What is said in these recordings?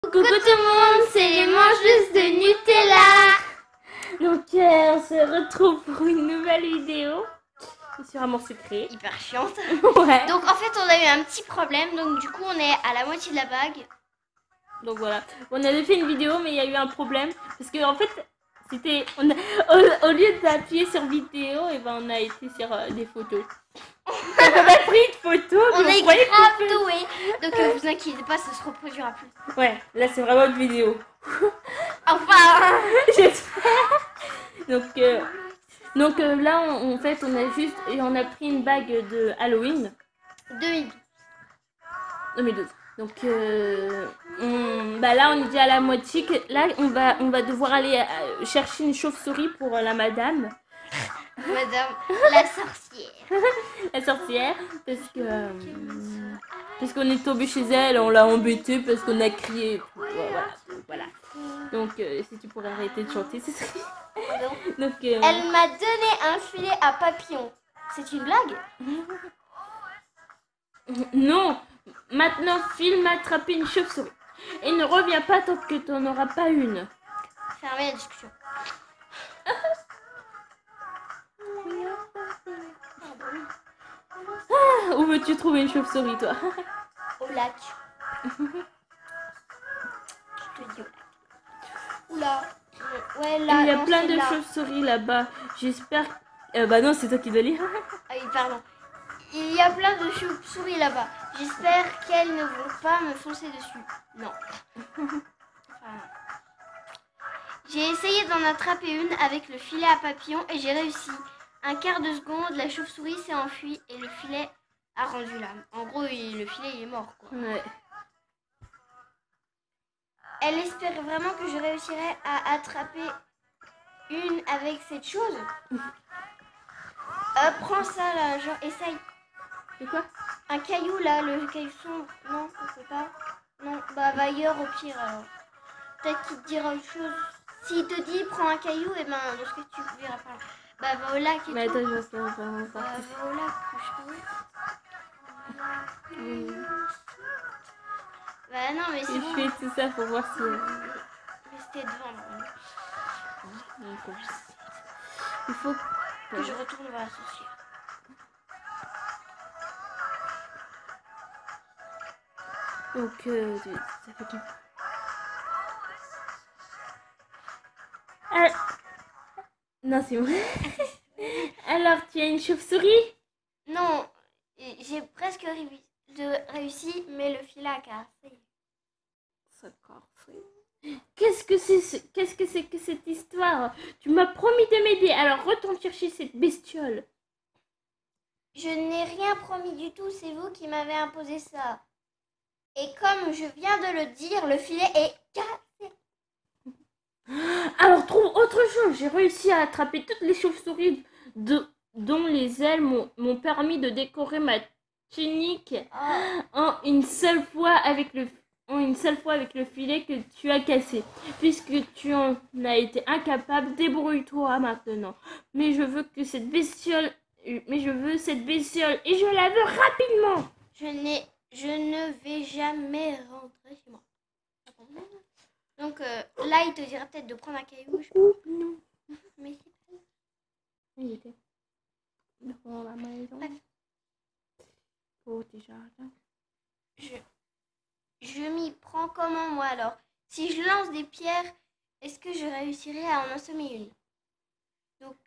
Coucou tout le monde, c'est les mangeuses de Nutella. Donc on se retrouve pour une nouvelle vidéo. C'est vraiment secret. Hyper chiante. Ouais. Donc en fait on a eu un petit problème, donc du coup on est à la moitié de la bague. Donc voilà, on avait fait une vidéo mais il y a eu un problème. Parce que en fait, c'était au lieu d'appuyer sur vidéo, et ben on a été sur des photos. Donc on a pris une photo. On est croyait grave doué. Donc vous inquiétez pas, ça se reproduira plus. Ouais, là c'est vraiment une vidéo. Enfin. J'espère. Donc là en fait on a juste on a pris une bague de Halloween 2012. Donc là on est déjà à la moitié. Là on va devoir aller chercher une chauve-souris pour la madame. Madame la sorcière. La sorcière, parce qu'on est tombé chez elle, on l'a embêtée parce qu'on a crié. Voilà. Donc si tu pourrais arrêter de chanter, ce serait. Donc, Elle m'a donné un filet à papillon. C'est une blague? Non. Maintenant, Phil m'a attrapé une chauve-souris. Et ne reviens pas tant que tu n'en auras pas une. Fermez la discussion. Où veux-tu trouver une chauve-souris, toi? Au lac. Je te dis au lac. Oula. Ouais, là. Il y a plein de chauves-souris là-bas. J'espère. Bah non, c'est toi qui dois lire. Ah oui, pardon. Il y a plein de chauves-souris là-bas. J'espère qu'elles ne vont pas me foncer dessus. Non. Enfin, j'ai essayé d'en attraper une avec le filet à papillon et j'ai réussi. Un quart de seconde, la chauve-souris s'est enfuie et le filet a rendu l'âme. En gros, le filet il est mort, quoi. Ouais. Elle espérait vraiment que je réussirais à attraper une avec cette chose. Prends ça là, genre essaye. C'est quoi? Un caillou là, le caillou sombre. Non, on peut pas. Non, bah va ailleurs au pire alors. Peut-être qu'il te dira autre chose. S'il te dit prends un caillou, et ben dans ce cas tu verras pas. Bah va au lac et Mais tout. attends, je vais faire vraiment Bah pas. va au lac, je sais. Bah non mais c'est Je bon. fais tout ça pour voir si. Mais c'était devant là. Il faut Que je retourne voir la sorcière. Donc, ça fait tout. Non, c'est vrai. Alors, tu as une chauve-souris? Non, j'ai presque réussi, mais le filet a cassé. Qu'est-ce que c'est que cette histoire? Tu m'as promis de m'aider, alors retourne chercher cette bestiole. Je n'ai rien promis du tout, c'est vous qui m'avez imposé ça. Et comme je viens de le dire, le filet est cassé. Alors trouve autre chose. J'ai réussi à attraper toutes les chauves-souris dont les ailes m'ont permis de décorer ma tunique en une seule fois avec le filet que tu as cassé. Puisque tu en as été incapable, débrouille-toi maintenant. Mais je veux cette bestiole et je la veux rapidement. Je ne vais jamais rentrer chez moi. Donc là, il te dira peut-être de prendre un caillou. Non. Mais c'est pas... Il était devant la maison. Bref. Oh, tes jardins. Je m'y prends comment moi alors? Si je lance des pierres, est-ce que je réussirai à en assommer une? Donc,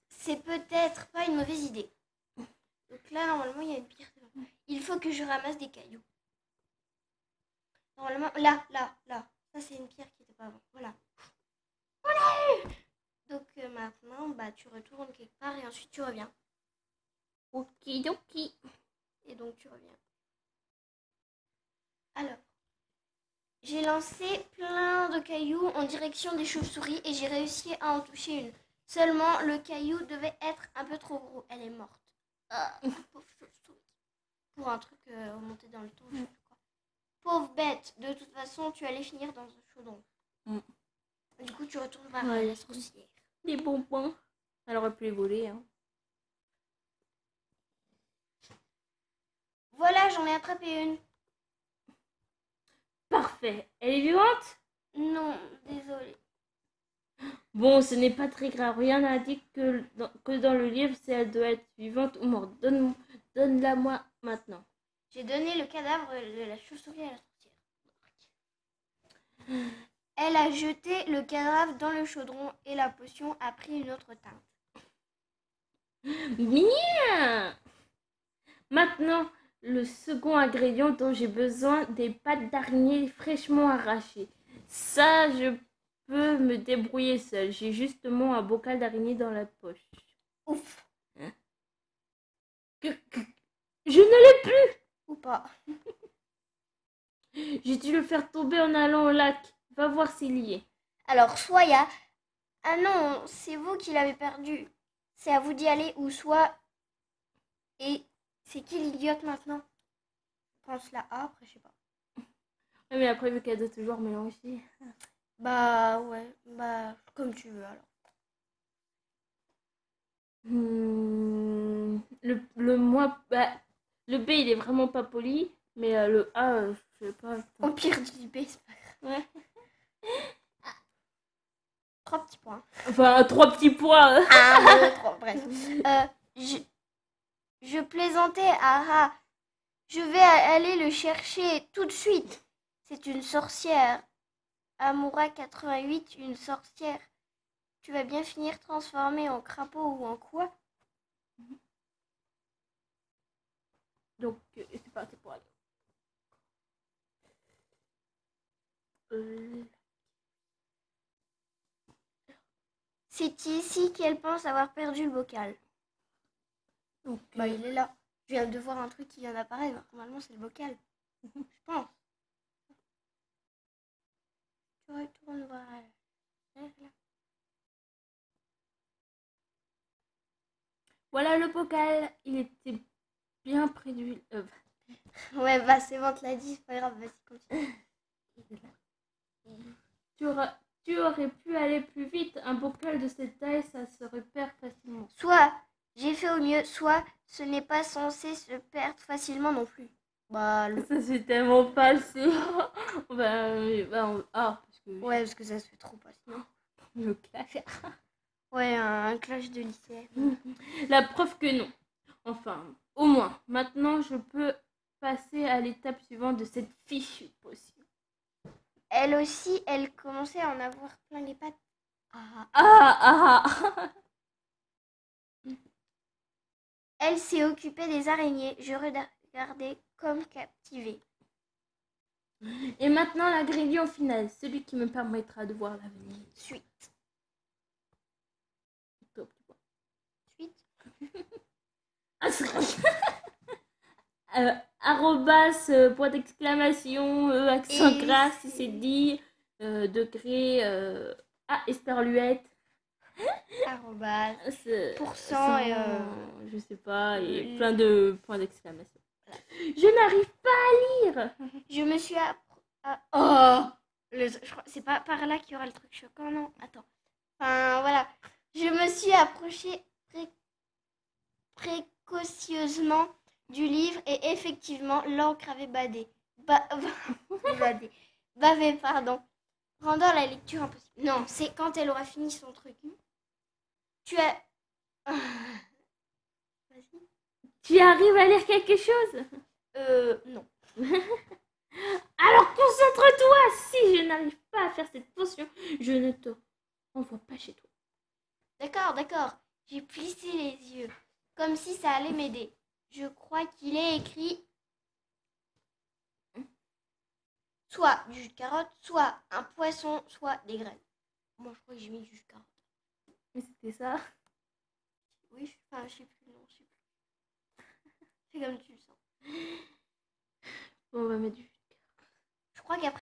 c'est peut-être pas une mauvaise idée. Donc là, normalement, il y a une pierre. Il faut que je ramasse des cailloux. Normalement, là. Ça, c'est une pierre qui n'était pas avant. Voilà. Donc maintenant, bah, tu retournes quelque part et ensuite tu reviens. Okidoki. Et donc tu reviens. Alors, j'ai lancé plein de cailloux en direction des chauves-souris et j'ai réussi à en toucher une. Seulement, le caillou devait être un peu trop gros. Elle est morte. Pauvre chauve-souris. Pour un truc remonté dans le temps, je sais plus quoi. Pauvre bête. De toute façon, tu allais finir dans un chaudron. Du coup, tu retournes vers la sorcière. Des bonbons. Elle aurait pu les voler, hein. Voilà, j'en ai attrapé une. fait? Elle est vivante? Non, désolée. Bon, ce n'est pas très grave. Rien n'indique que dans le livre si elle doit être vivante ou morte. Donne-la moi maintenant. J'ai donné le cadavre de la chauve-souris à la sorcière. Elle a jeté le cadavre dans le chaudron et la potion a pris une autre teinte. Bien! Maintenant, le second ingrédient dont j'ai besoin, des pattes d'araignée fraîchement arrachées. Ça, je peux me débrouiller seule. J'ai justement un bocal d'araignée dans la poche. Ouf. Hein? Je ne l'ai plus! Ou pas. J'ai dû le faire tomber en allant au lac. Va voir s'il y est. Alors, soit il y a... Ah non, c'est vous qui l'avez perdu. C'est à vous d'y aller ou soit... Et c'est qui l'idiote maintenant? Je pense la A, après je sais pas. Ouais, mais après, vu qu'elle doit toujours mélanger. Bah ouais, bah comme tu veux alors. Le B, il est vraiment pas poli. Mais le A, je sais pas. Au pire du B, c'est pas grave. Ouais. 3 petits points. Enfin, 3 petits points. 1, 2, 3, bref. Je plaisantais, ah. Je vais aller le chercher tout de suite. C'est une sorcière. Amoura 88, une sorcière. Tu vas bien finir transformée en crapaud ou en quoi? Donc, c'est parti pour aller. C'est ici qu'elle pense avoir perdu le bocal. Donc, bah, il est là. Je viens de voir un truc qui vient d'apparaître. Normalement, c'est le bocal. Je pense. Tu retournes voir. Voilà le bocal. Il était bien près du... Ouais, bah c'est bon, tu l'as dit. C'est pas grave, vas-y, continue. Tu aurais pu aller plus vite. Un bocal de cette taille, ça se repère facilement. Soit j'ai fait au mieux, soit ce n'est pas censé se perdre facilement non plus. Bah, Ça c'est tellement falsé. Parce que... Ouais, parce que ça se fait trop pas sinon. Le clash. Ouais, un clash de lycée. La preuve que non. Enfin, au moins, maintenant je peux passer à l'étape suivante de cette fichue potion. Elle aussi, elle commençait à en avoir plein les pattes. Elle s'est occupée des araignées. Je regardais comme captivée. Et maintenant l'ingrédient final, celui qui me permettra de voir l'avenir. Suite. Arrobas, point d'exclamation, accent gras, si c'est dit, degré, esperluette. Arrobas, pourcent et je sais pas, et plein de points d'exclamation. Voilà. Je n'arrive pas à lire. Je me suis je crois c'est pas par là qu'il y aura le truc choquant, non? Attends. Enfin, voilà. Je me suis approchée précautionneusement du livre et effectivement, l'encre avait bavé, pardon. Rendant la lecture impossible. Non, c'est quand elle aura fini son truc. Tu as... Vas-y. Tu arrives à lire quelque chose? Non. Alors concentre-toi. Si je n'arrive pas à faire cette potion, je ne te renvoie pas chez toi. D'accord. J'ai plissé les yeux, comme si ça allait m'aider. Je crois qu'il est écrit soit du jus de carotte, soit un poisson, soit des graines. Moi, je crois que j'ai mis du jus de carotte. Mais c'était ça? Oui, je sais plus, non, je sais plus. C'est comme tu le sens. Bon, on va mettre du jus de carotte. Je crois qu'après